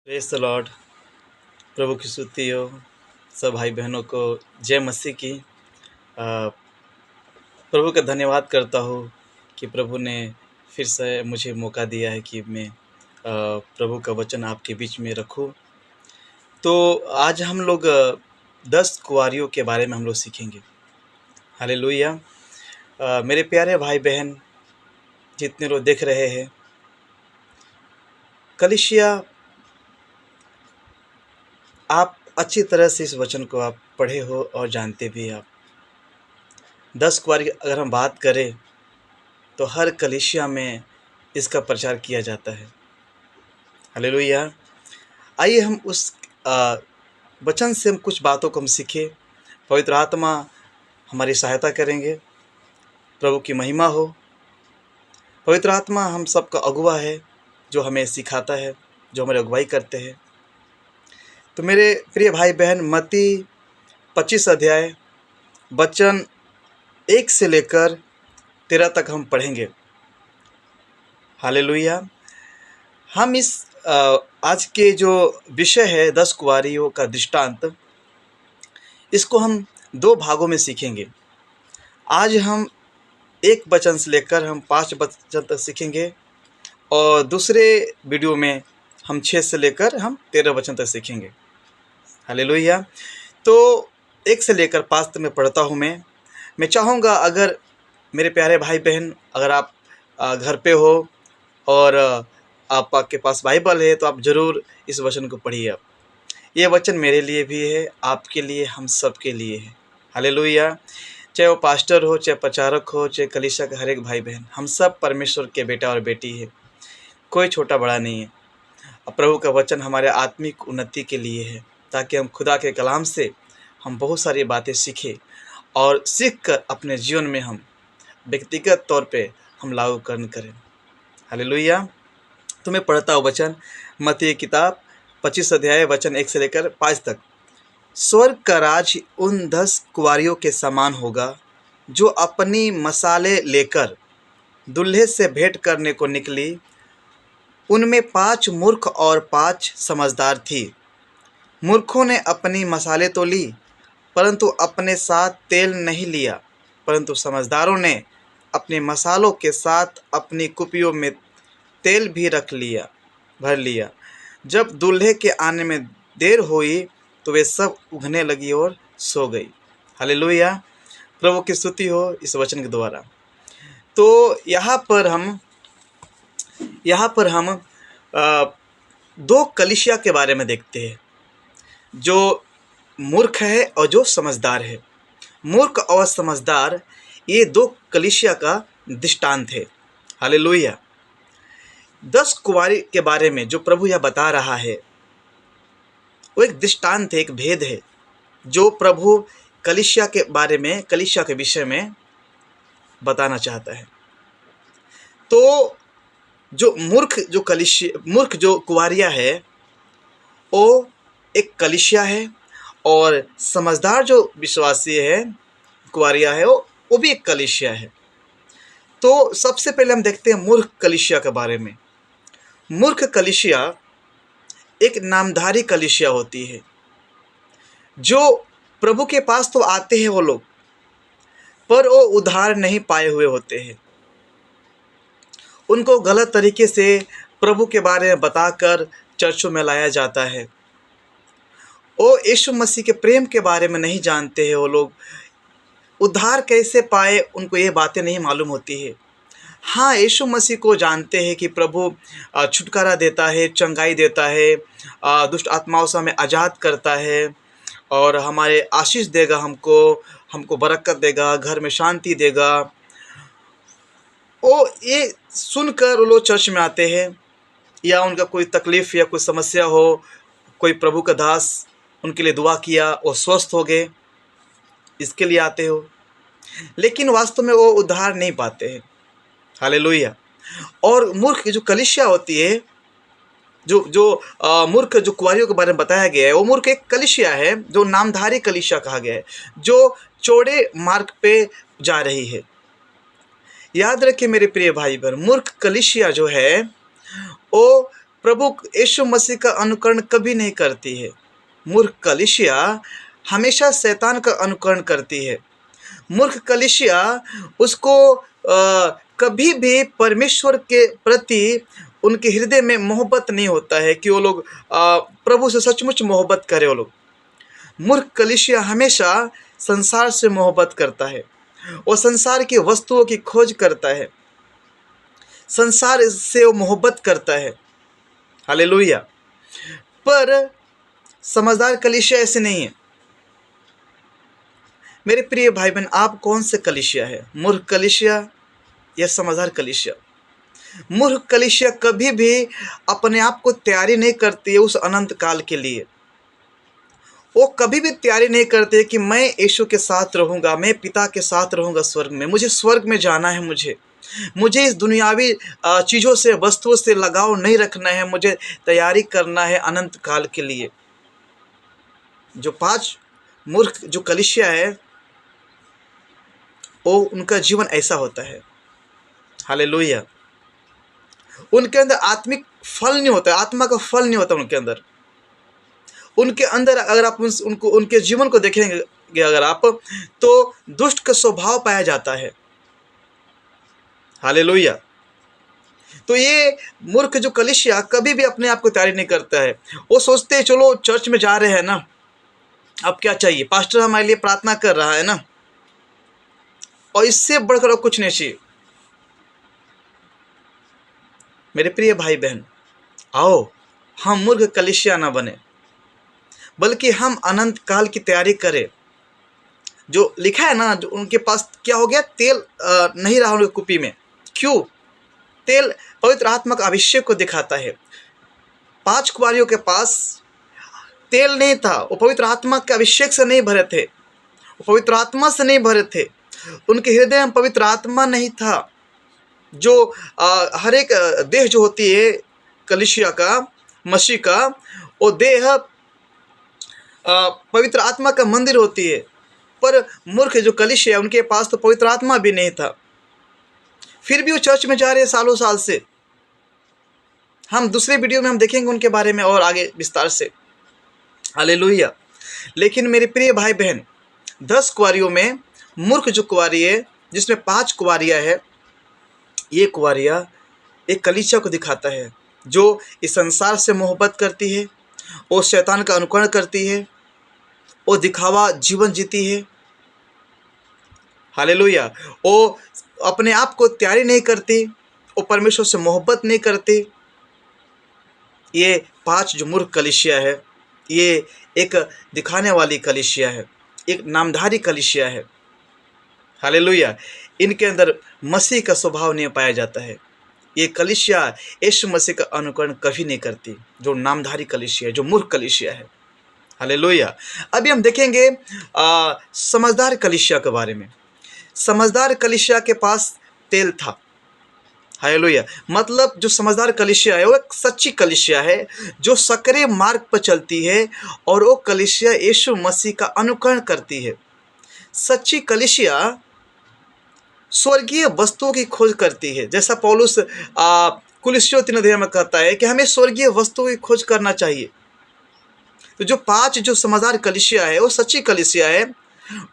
Praise the Lord. प्रभु की स्तुति हो। सब भाई बहनों को जय मसीह की। प्रभु का धन्यवाद करता हूँ कि प्रभु ने फिर से मुझे मौका दिया है कि मैं प्रभु का वचन आपके बीच में रखूँ। तो आज हम लोग 10 कुँवारियों के बारे में हम लोग सीखेंगे। हालेलुया। मेरे प्यारे भाई बहन जितने लोग देख रहे हैं, कलीसिया, आप अच्छी तरह से इस वचन को आप पढ़े हो और जानते भी। आप 10 कुँवारी अगर हम बात करें तो हर कलीसिया में इसका प्रचार किया जाता है। हालेलुया। आइए हम उस वचन से हम कुछ बातों को हम सीखें। पवित्र आत्मा हमारी सहायता करेंगे। प्रभु की महिमा हो। पवित्र आत्मा हम सबका अगुवा है, जो हमें सिखाता है, जो हमारी अगुवाई करते हैं। तो मेरे प्रिय भाई बहन, मत्ती 25 अध्याय वचन 1 से लेकर 13 तक हम पढ़ेंगे। हालेलुया। हम इस आज के जो विषय है 10 कुँवारियों का दृष्टांत, इसको हम 2 भागों में सीखेंगे। आज हम 1 वचन से लेकर हम 5 वचन तक सीखेंगे और दूसरे वीडियो में हम 6 से लेकर हम 13 वचन तक सीखेंगे। हालेलुया। तो 1 से लेकर 5 तक मैं पढ़ता हूँ। मैं चाहूँगा, अगर मेरे प्यारे भाई बहन, अगर आप घर पे हो और आपके पास बाइबल है तो आप ज़रूर इस वचन को पढ़िए। आप ये वचन मेरे लिए भी है, आपके लिए, हम सब के लिए है। हालेलुया। चाहे वो पास्टर हो, चाहे प्रचारक हो, चाहे कलीसिया का हर एक भाई बहन, हम सब परमेश्वर के बेटा और बेटी है। कोई छोटा बड़ा नहीं है। प्रभु का वचन हमारे आत्मिक उन्नति के लिए है, ताकि हम खुदा के कलाम से हम बहुत सारी बातें सीखें और सीख कर अपने जीवन में हम व्यक्तिगत तौर पे हम लागू करें। हालेलुया। तो मैं पढ़ता हूँ वचन, मत्ती की किताब 25 अध्याय वचन 1 से लेकर 5 तक। स्वर्ग का राज्य उन 10 कुँवारियों के समान होगा जो अपनी मसाले लेकर दूल्हे से भेंट करने को निकली। उनमें 5 मूर्ख और 5 समझदार थी। मूर्खों ने अपनी मसाले तो ली, परंतु अपने साथ तेल नहीं लिया। परंतु समझदारों ने अपने मसालों के साथ अपनी कुपियों में तेल भी भर लिया। जब दूल्हे के आने में देर हुई तो वे सब उगने लगी और सो गई। हालेलुया। प्रभु की स्तुति हो इस वचन के द्वारा। तो यहाँ पर हम 2 कलीसिया के बारे में देखते हैं, जो मूर्ख है और जो समझदार है। मूर्ख और समझदार, ये 2 कलीसिया का दृष्टांत है। हालेलुया। 10 कुँवारी के बारे में जो प्रभु यह बता रहा है, वो एक दृष्टांत है, एक भेद है, जो प्रभु कलीसिया के बारे में, कलीसिया के विषय में बताना चाहता है। तो जो मूर्ख जो कुँवारियाँ है, वो एक कलीसिया है, और समझदार जो विश्वासी है, कुँवारियाँ है, वो भी एक कलीसिया है। तो सबसे पहले हम देखते हैं मूर्ख कलीसिया के बारे में। मूर्ख कलीसिया एक नामधारी कलीसिया होती है, जो प्रभु के पास तो आते हैं वो लोग, पर वो उद्धार नहीं पाए हुए होते हैं। उनको गलत तरीके से प्रभु के बारे में बताकर चर्चों में लाया जाता है। वो यीशु मसीह के प्रेम के बारे में नहीं जानते हैं। वो लोग उद्धार कैसे पाए, उनको ये बातें नहीं मालूम होती है। हाँ, यीशु मसीह को जानते हैं कि प्रभु छुटकारा देता है, चंगाई देता है, दुष्ट आत्माओं से हमें आज़ाद करता है और हमारे आशीष देगा, हमको बरकत देगा, घर में शांति देगा। वो ये सुनकर वो लोग चर्च में आते हैं, या उनका कोई तकलीफ़ या कोई समस्या हो, कोई प्रभु का दास उनके लिए दुआ किया, वो स्वस्थ हो गए, इसके लिए आते हो। लेकिन वास्तव में वो उद्धार नहीं पाते हैं। हालेलुया। और मूर्ख जो कलीसिया होती है, मूर्ख जो कुँवारियों के बारे में बताया गया है, वो मूर्ख एक कलीसिया है, जो नामधारी कलीसिया कहा गया है, जो चौड़े मार्ग पे जा रही है। याद रखिए मेरे प्रिय भाई बहन, मूर्ख कलीसिया जो है, वो प्रभु यीशु मसीह का अनुकरण कभी नहीं करती है। मूर्ख कलीसिया हमेशा शैतान का अनुकरण करती है। मूर्ख कलीसिया उसको कभी भी परमेश्वर के प्रति उनके हृदय में मोहब्बत नहीं होता है कि वो लोग प्रभु से सचमुच मोहब्बत करे। वो लोग मूर्ख कलीसिया हमेशा संसार से मोहब्बत करता है, वो संसार की वस्तुओं की खोज करता है, संसार से वो मोहब्बत करता है। हालेलुया। पर समझदार कलीसिया ऐसे नहीं है। मेरे प्रिय भाई बहन, आप कौन से कलीसिया है, मूर्ख कलीसिया या समझदार कलीसिया? मूर्ख कलीसिया कभी भी अपने आप को तैयारी नहीं करती है उस अनंत काल के लिए। वो कभी भी तैयारी नहीं करते कि मैं यीशु के साथ रहूँगा, मैं पिता के साथ रहूँगा स्वर्ग में, मुझे स्वर्ग में जाना है, मुझे इस दुनियावी चीज़ों से, वस्तुओं से लगाव नहीं रखना है, मुझे तैयारी करना है अनंत काल के लिए। जो 5 मूर्ख जो कलीसिया है, वो उनका जीवन ऐसा होता है। हालेलुया। उनके अंदर आत्मिक फल नहीं होता, आत्मा का फल नहीं होता उनके अंदर। उनके अंदर अगर आप उनको उनके जीवन को देखेंगे अगर आप, तो दुष्ट का स्वभाव पाया जाता है। हालेलुया। तो ये मूर्ख जो कलीसिया कभी भी अपने आप को तैयारी नहीं करता है। वो सोचते हैं चलो चर्च में जा रहे हैं ना, अब क्या चाहिए, पास्टर हमारे लिए प्रार्थना कर रहा है ना, और इससे बढ़कर और कुछ नहीं चाहिए। मेरे प्रिय भाई बहन, आओ हम मूर्ख कलीसिया ना बने, बल्कि हम अनंत काल की तैयारी करें। जो लिखा है ना, जो उनके पास क्या हो गया, तेल नहीं रहा उनके कुपी में। क्यों? तेल पवित्र आत्मा का अभिषेक को दिखाता है। 5 कुंवारियों के पास तेल नहीं था, वो पवित्र आत्मा के अभिषेक से नहीं भरे थे, वो पवित्र आत्मा से नहीं भरे थे, उनके हृदय में पवित्र आत्मा नहीं था। जो हर एक देह जो होती है कलीसिया का, मसीह का, वो देह पवित्र आत्मा का मंदिर होती है। पर मूर्ख जो कलीसिया, उनके पास तो पवित्र आत्मा भी नहीं था, फिर भी वो चर्च में जा रहे हैं सालों साल से। हम दूसरे वीडियो में हम देखेंगे उनके बारे में और आगे विस्तार से। हालेलुया। लेकिन मेरे प्रिय भाई बहन, 10 कुंवारियों में मूर्ख जो कुंवारी है, जिसमें 5 कुंवारियाँ है, ये कुंवारियाँ एक कलीसिया को दिखाता है जो इस संसार से मोहब्बत करती है, वो शैतान का अनुकरण करती है, वो दिखावा जीवन जीती है। हालेलुया। वो अपने आप को तैयारी नहीं करती, वो परमेश्वर से मोहब्बत नहीं करती। ये 5 जो मूर्ख कलीसिया है, ये एक दिखाने वाली कलीसिया है, एक नामधारी कलीसिया है। हालेलुया। इनके अंदर मसीह का स्वभाव नहीं पाया जाता है। ये कलीसिया यीशु मसीह का अनुकरण कभी नहीं करती, जो नामधारी कलीसिया है, जो मूर्ख कलीसिया है। हालेलुया। अभी हम देखेंगे समझदार कलीसिया के बारे में। समझदार कलीसिया के पास तेल था। हालेलुया। मतलब जो समझदार कलीसिया है वो एक सच्ची कलीसिया है, जो सकरे मार्ग पर चलती है, और वो कलीसिया यीशु मसीह का अनुकरण करती है। सच्ची कलीसिया स्वर्गीय वस्तुओं की खोज करती है, जैसा पौलुस कुलिस्सियों 3 अध्याय में कहता है कि हमें स्वर्गीय वस्तुओं की खोज करना चाहिए। तो जो 5 जो समझदार कलीसिया है, वो सच्ची कलीसिया है,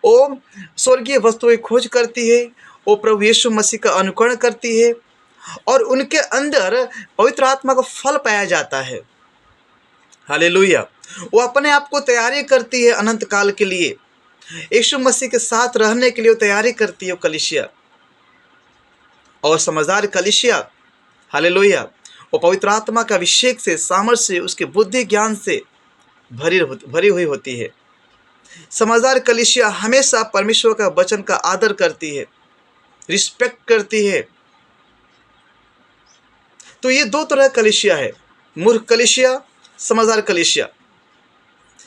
वो स्वर्गीय वस्तुओं की खोज करती है, वो प्रभु यीशु मसीह का अनुकरण करती है, और उनके अंदर पवित्र आत्मा का फल पाया जाता है। हालेलुया। वो अपने आप को तैयारी करती है अनंत काल के लिए, यीशु मसीह के साथ रहने के लिए वो तैयारी करती है वो कलीसिया। और समझदार कलीसिया, हालेलुया, वो पवित्र आत्मा का अभिषेक से, सामर्थ्य से, उसके बुद्धि ज्ञान से भरी हुई होती है। समझदार कलीसिया हमेशा परमेश्वर का वचन का आदर करती है, रिस्पेक्ट करती है। तो ये 2 तरह कलीसिया है, मूर्ख कलीसिया, समझदार कलीसिया।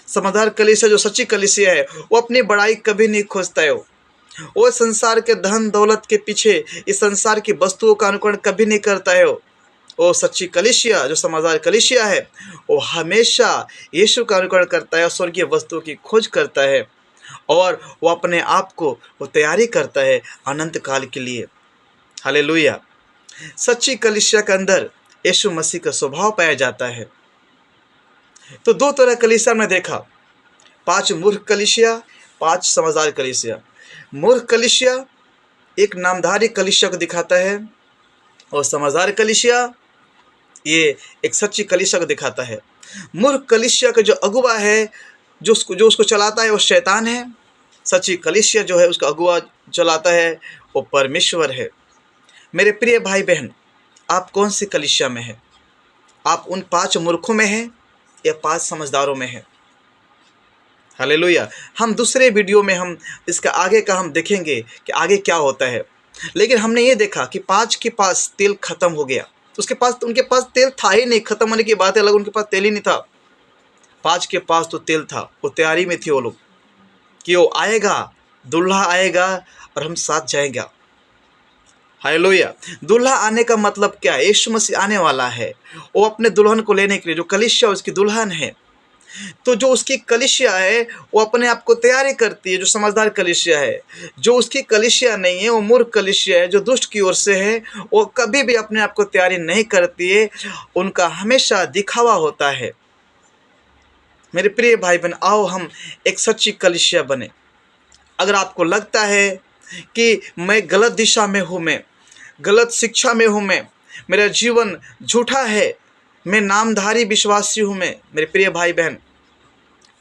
समझदार कलीसिया जो सच्ची कलीसिया है, वो अपनी बड़ाई कभी नहीं खोजता है। वो संसार के धन दौलत के पीछे, इस संसार की वस्तुओं का अनुकरण कभी नहीं करता है। वो सच्ची कलीसिया जो समझदार कलीसिया है, वो हमेशा यीशु का अनुकरण करता है और स्वर्गीय वस्तुओं की खोज करता है, और वो अपने आप को वो तैयारी करता है अनंत काल के लिए। हालेलुया। सच्ची कलीसिया के अंदर यीशु मसीह का स्वभाव पाया जाता है। तो दो तरह कलीसिया में देखा, 5 मूर्ख कलीसिया, 5 समझदार कलीसिया। मूर्ख कलीसिया एक नामधारी कलीसिया को दिखाता है और समझदार कलीसिया ये एक सच्ची कलीसिया को दिखाता है। मूर्ख कलीसिया का जो अगुवा है, जो उसको चलाता है, वो शैतान है। सच्ची कलीसिया जो है उसका अगुवा चलाता है वो परमेश्वर है। मेरे प्रिय भाई बहन, आप कौन सी कलीसिया में हैं? आप उन 5 मूर्खों में हैं या 5 समझदारों में हैं? हालेलुया। हम दूसरे वीडियो में हम इसका आगे का हम देखेंगे कि आगे क्या होता है। लेकिन हमने ये देखा कि 5 के पास तेल खत्म हो गया। उनके पास तेल था ही नहीं, खत्म होने की बात है अलग, उनके पास तेल ही नहीं था। 5 के पास तो तेल था, वो तैयारी में थे वो लोग कि वो आएगा, दूल्हा आएगा और हम साथ जाएंगे। हालेलुया। दूल्हा आने का मतलब क्या है? यीशु मसीह आने वाला है, वो अपने दुल्हन को लेने के लिए, जो कलीसिया उसकी दुल्हन है। तो जो उसकी कलीसिया है वो अपने आप को तैयारी करती है, जो समझदार कलीसिया है। जो उसकी कलीसिया नहीं है वो मूर्ख कलीसिया है, जो दुष्ट की ओर से है, वो कभी भी अपने आप को तैयारी नहीं करती है, उनका हमेशा दिखावा होता है। मेरे प्रिय भाई बहन, आओ हम एक सच्ची कलीसिया बने। अगर आपको लगता है कि मैं गलत दिशा में हूँ, मैं गलत शिक्षा में हूँ, मेरा जीवन झूठा है, मैं नामधारी विश्वासी हूँ, मेरे प्रिय भाई बहन,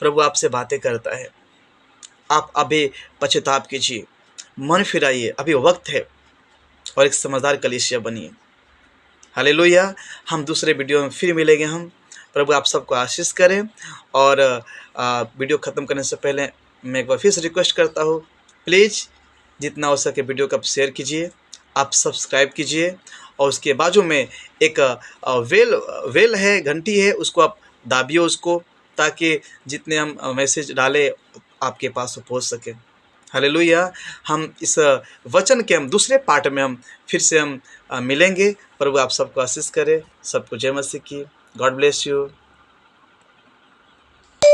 प्रभु आपसे बातें करता है। आप अभी पश्चाताप कीजिए, मन फिराइए, अभी वक्त है, और एक समझदार कलीसिया बनिए। हालेलुया। हम दूसरे वीडियो में फिर मिलेंगे। हम प्रभु आप सबको आशीष करें। और वीडियो ख़त्म करने से पहले मैं एक बार फिर से रिक्वेस्ट करता हूँ, प्लीज़ जितना हो सके वीडियो को आप शेयर कीजिए, आप सब्सक्राइब कीजिए, और उसके बाजू में एक वेल है, घंटी है, उसको आप दाबिए उसको, ताकि जितने हम मैसेज डालें आपके पास वो पहुँच सके। हालेलुया। हम इस वचन के हम दूसरे पार्ट में हम फिर से हम मिलेंगे। प्रभु आप सबको आशीष करे। सबको जय मसीह की। God bless you.